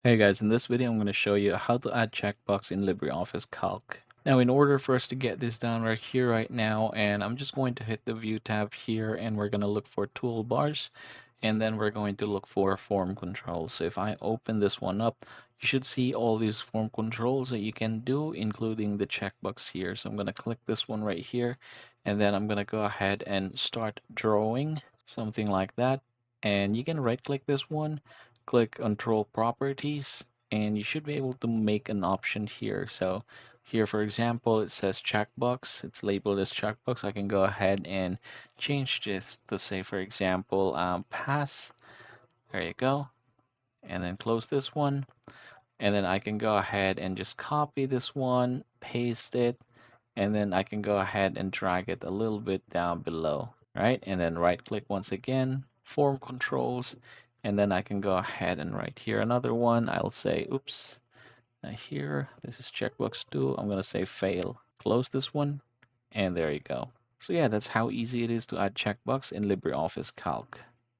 Hey guys, in this video I'm going to show you how to add checkbox in LibreOffice Calc. Now in order for us to get this done right here right now, and I'm just going to hit the view tab here and we're going to look for toolbars and then we're going to look for form controls. So if I open this one up, you should see all these form controls that you can do, including the checkbox here. So I'm going to click this one right here and then I'm going to go ahead and start drawing something like that. And you can right click this one, click control properties, and you should be able to make an option here. So here, for example, it says checkbox. It's labeled as checkbox. I can go ahead and change this to say, for example, pass. There you go. And then close this one. And then I can go ahead and just copy this one, paste it, and then I can go ahead and drag it a little bit down below, right? And then right click once again, form controls, and then I can go ahead and write here another one. I'll say, oops, here, this is checkbox 2. I'm going to say fail. Close this one, and there you go. So yeah, that's how easy it is to add checkbox in LibreOffice Calc.